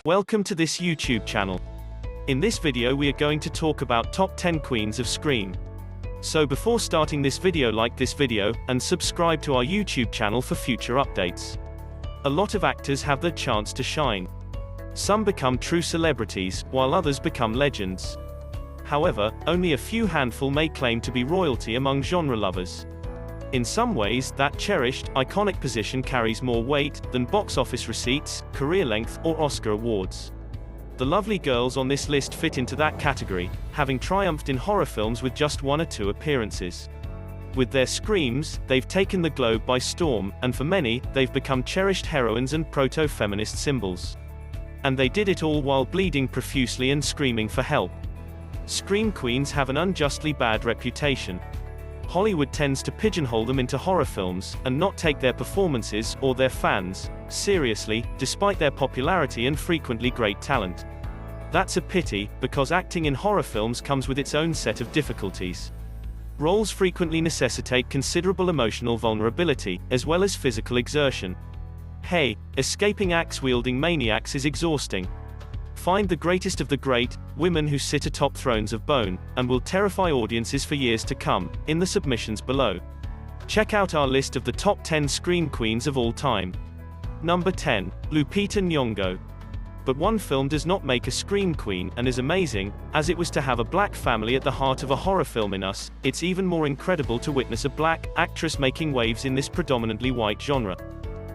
Welcome to this YouTube channel. In this video we are going to talk about top 10 queens of scream. So before starting this video, like this video, and subscribe to our YouTube channel for future updates. A lot of actors have their chance to shine. Some become true celebrities, while others become legends. However, only a few handful may claim to be royalty among genre lovers. In some ways, that cherished, iconic position carries more weight than box office receipts, career length, or Oscar awards. The lovely girls on this list fit into that category, having triumphed in horror films with just 1 or 2 appearances. With their screams, they've taken the globe by storm, and for many, they've become cherished heroines and proto-feminist symbols. And they did it all while bleeding profusely and screaming for help. Scream queens have an unjustly bad reputation. Hollywood tends to pigeonhole them into horror films, and not take their performances, or their fans, seriously, despite their popularity and frequently great talent. That's a pity, because acting in horror films comes with its own set of difficulties. Roles frequently necessitate considerable emotional vulnerability, as well as physical exertion. Hey, escaping axe-wielding maniacs is exhausting. Find the greatest of the great, women who sit atop thrones of bone, and will terrify audiences for years to come, in the submissions below. Check out our list of the top 10 scream queens of all time. Number 10. Lupita Nyongo. But one film does not make a scream queen, and as amazing as it was to have a black family at the heart of a horror film in Us, it's even more incredible to witness a black actress making waves in this predominantly white genre.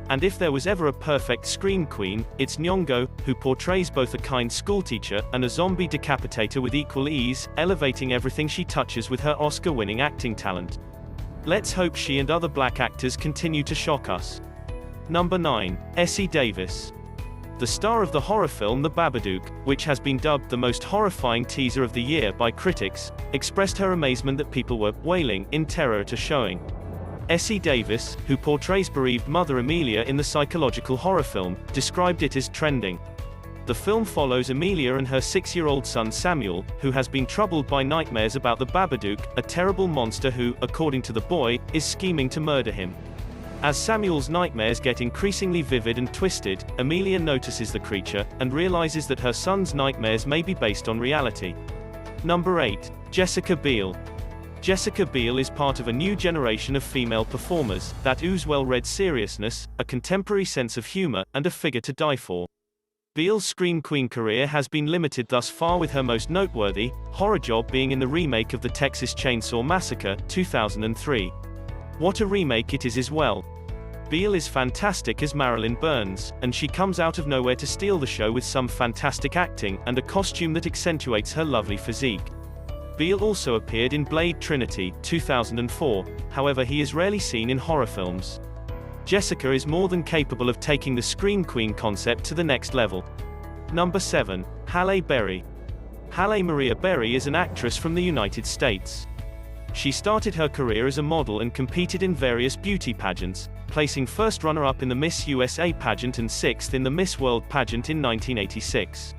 And if there was ever a perfect scream queen, it's Nyongo, who portrays both a kind schoolteacher and a zombie decapitator with equal ease, elevating everything she touches with her Oscar-winning acting talent. Let's hope she and other black actors continue to shock us. Number 9. Essie Davis. The star of the horror film The Babadook, which has been dubbed the most horrifying teaser of the year by critics, expressed her amazement that people were wailing in terror at a showing. Essie Davis, who portrays bereaved mother Amelia in the psychological horror film, described it as trending. The film follows Amelia and her 6-year-old son Samuel, who has been troubled by nightmares about the Babadook, a terrible monster who, according to the boy, is scheming to murder him. As Samuel's nightmares get increasingly vivid and twisted, Amelia notices the creature, and realizes that her son's nightmares may be based on reality. Number 8. Jessica Biel. Jessica Biel is part of a new generation of female performers that ooze well-read seriousness, a contemporary sense of humor, and a figure to die for. Biel's scream queen career has been limited thus far, with her most noteworthy horror job being in the remake of the Texas Chainsaw Massacre, 2003. What a remake it is as well. Biel is fantastic as Marilyn Burns, and she comes out of nowhere to steal the show with some fantastic acting, and a costume that accentuates her lovely physique. Biel also appeared in Blade Trinity, 2004, however he is rarely seen in horror films. Jessica is more than capable of taking the scream queen concept to the next level. Number 7. Halle Berry. Halle Maria Berry is an actress from the United States. She started her career as a model and competed in various beauty pageants, placing first runner-up in the Miss USA pageant and 6th in the Miss World pageant in 1986.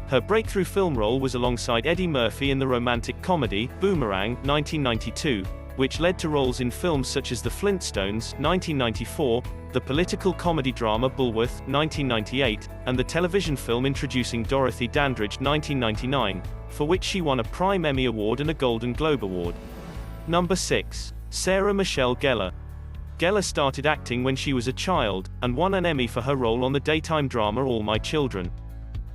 Her breakthrough film role was alongside Eddie Murphy in the romantic comedy, Boomerang, 1992, which led to roles in films such as The Flintstones, 1994, the political comedy drama Bulworth, 1998, and the television film introducing Dorothy Dandridge, 1999, for which she won a Prime Emmy Award and a Golden Globe Award. Number 6. Sarah Michelle Gellar. Gellar started acting when she was a child, and won an Emmy for her role on the daytime drama All My Children.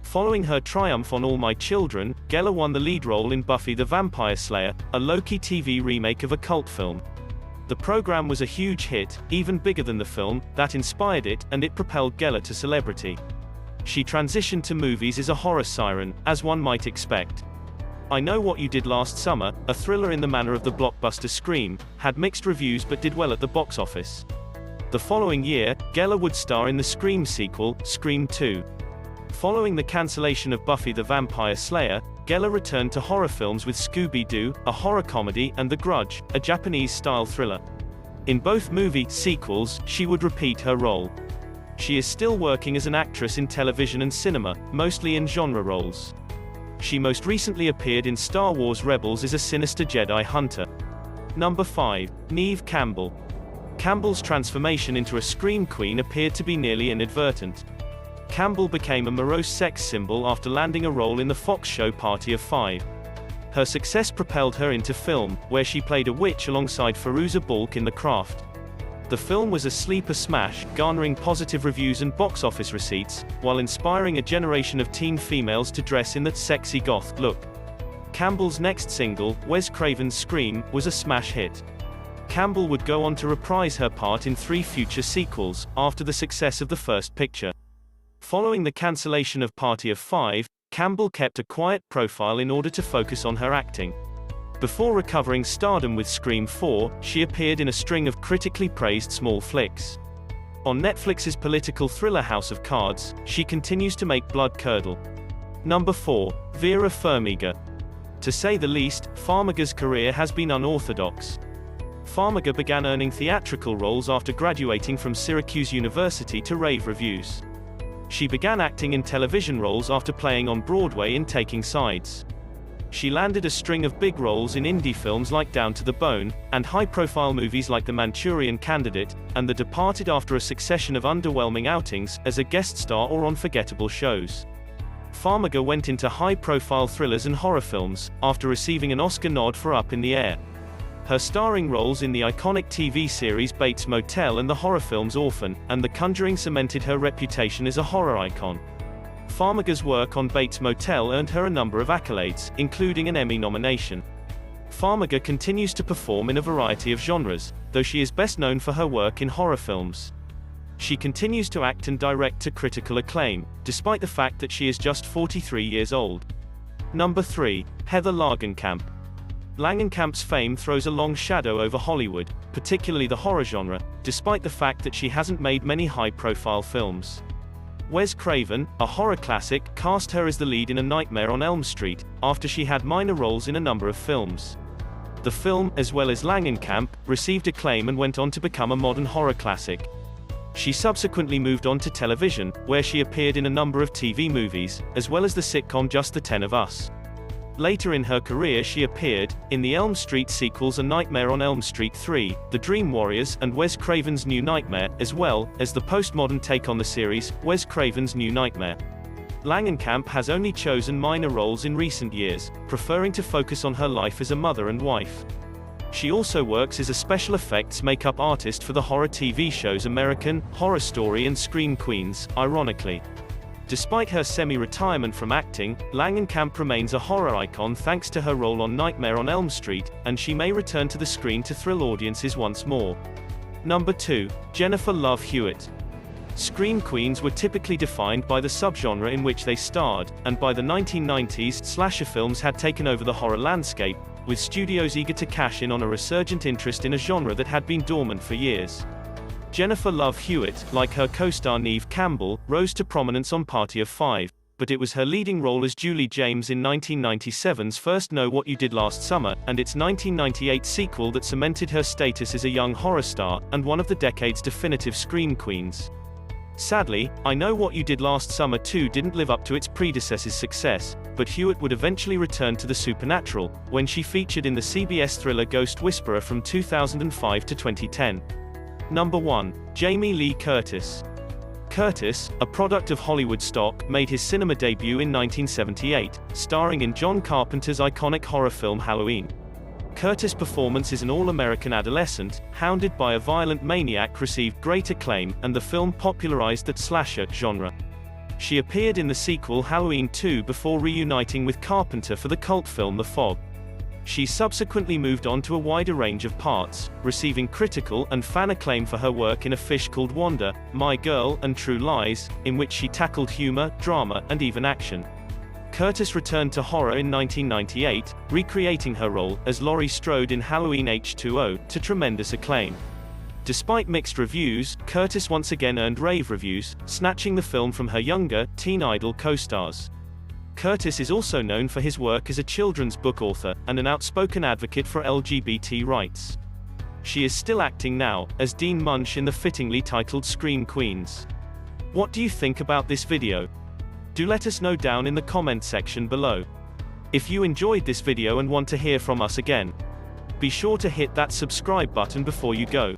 Following her triumph on All My Children, Gellar won the lead role in Buffy the Vampire Slayer, a Loki TV remake of a cult film. The program was a huge hit, even bigger than the film that inspired it, and it propelled Gellar to celebrity. She transitioned to movies as a horror siren, as one might expect. I Know What You Did Last Summer, a thriller in the manner of the blockbuster Scream, had mixed reviews but did well at the box office. The following year, Gellar would star in the Scream sequel, Scream 2. Following the cancellation of Buffy the Vampire Slayer, Gellar returned to horror films with Scooby-Doo, a horror comedy, and The Grudge, a Japanese-style thriller. In both movie sequels, she would repeat her role. She is still working as an actress in television and cinema, mostly in genre roles. She most recently appeared in Star Wars Rebels as a sinister Jedi hunter. Number 5. Neve Campbell. Campbell's transformation into a scream queen appeared to be nearly inadvertent. Campbell became a morose sex symbol after landing a role in the Fox show Party of Five. Her success propelled her into film, where she played a witch alongside Fairuza Balk in The Craft. The film was a sleeper smash, garnering positive reviews and box office receipts, while inspiring a generation of teen females to dress in that sexy goth look. Campbell's next single, Wes Craven's Scream, was a smash hit. Campbell would go on to reprise her part in 3 future sequels, after the success of the first picture. Following the cancellation of Party of Five, Campbell kept a quiet profile in order to focus on her acting. Before recovering stardom with Scream 4, she appeared in a string of critically praised small flicks. On Netflix's political thriller House of Cards, she continues to make blood curdle. Number 4. Vera Farmiga. To say the least, Farmiga's career has been unorthodox. Farmiga began earning theatrical roles after graduating from Syracuse University to rave reviews. She began acting in television roles after playing on Broadway in Taking Sides. She landed a string of big roles in indie films like Down to the Bone, and high-profile movies like The Manchurian Candidate, and The Departed after a succession of underwhelming outings, as a guest star or on forgettable shows. Farmiga went into high-profile thrillers and horror films, after receiving an Oscar nod for Up in the Air. Her starring roles in the iconic TV series Bates Motel and the horror films Orphan and The Conjuring cemented her reputation as a horror icon. Farmiga's work on Bates Motel earned her a number of accolades, including an Emmy nomination. Farmiga continues to perform in a variety of genres, though she is best known for her work in horror films. She continues to act and direct to critical acclaim, despite the fact that she is just 43 years old. Number 3. Heather Langenkamp. Langenkamp's fame throws a long shadow over Hollywood, particularly the horror genre, despite the fact that she hasn't made many high-profile films. Wes Craven, a horror classic, cast her as the lead in A Nightmare on Elm Street, after she had minor roles in a number of films. The film, as well as Langenkamp, received acclaim and went on to become a modern horror classic. She subsequently moved on to television, where she appeared in a number of TV movies, as well as the sitcom Just the 10 of Us. Later in her career she appeared in the Elm Street sequels A Nightmare on Elm Street 3, The Dream Warriors, and Wes Craven's New Nightmare, as well as the postmodern take on the series, Wes Craven's New Nightmare. Langenkamp has only chosen minor roles in recent years, preferring to focus on her life as a mother and wife. She also works as a special effects makeup artist for the horror TV shows American Horror Story and Scream Queens, ironically. Despite her semi-retirement from acting, Langenkamp remains a horror icon thanks to her role on Nightmare on Elm Street, and she may return to the screen to thrill audiences once more. Number 2. Jennifer Love Hewitt. Scream queens were typically defined by the subgenre in which they starred, and by the 1990s, slasher films had taken over the horror landscape, with studios eager to cash in on a resurgent interest in a genre that had been dormant for years. Jennifer Love Hewitt, like her co-star Neve Campbell, rose to prominence on Party of Five, but it was her leading role as Julie James in 1997's first Know What You Did Last Summer, and its 1998 sequel that cemented her status as a young horror star, and one of the decade's definitive scream queens. Sadly, I Know What You Did Last Summer 2 didn't live up to its predecessor's success, but Hewitt would eventually return to the supernatural, when she featured in the CBS thriller Ghost Whisperer from 2005 to 2010. Number 1. Jamie Lee Curtis. Curtis, a product of Hollywood stock, made his cinema debut in 1978, starring in John Carpenter's iconic horror film Halloween. Curtis' performance as an all-American adolescent, hounded by a violent maniac, received great acclaim, and the film popularized that slasher genre. She appeared in the sequel Halloween 2 before reuniting with Carpenter for the cult film The Fog. She subsequently moved on to a wider range of parts, receiving critical and fan acclaim for her work in A Fish Called Wanda, My Girl, and True Lies, in which she tackled humor, drama, and even action. Curtis returned to horror in 1998, recreating her role as Laurie Strode in Halloween H2O, to tremendous acclaim. Despite mixed reviews, Curtis once again earned rave reviews, snatching the film from her younger, teen idol co-stars. Curtis is also known for his work as a children's book author, and an outspoken advocate for LGBT rights. She is still acting now, as Dean Munch in the fittingly titled Scream Queens. What do you think about this video? Do let us know down in the comment section below. If you enjoyed this video and want to hear from us again, be sure to hit that subscribe button before you go.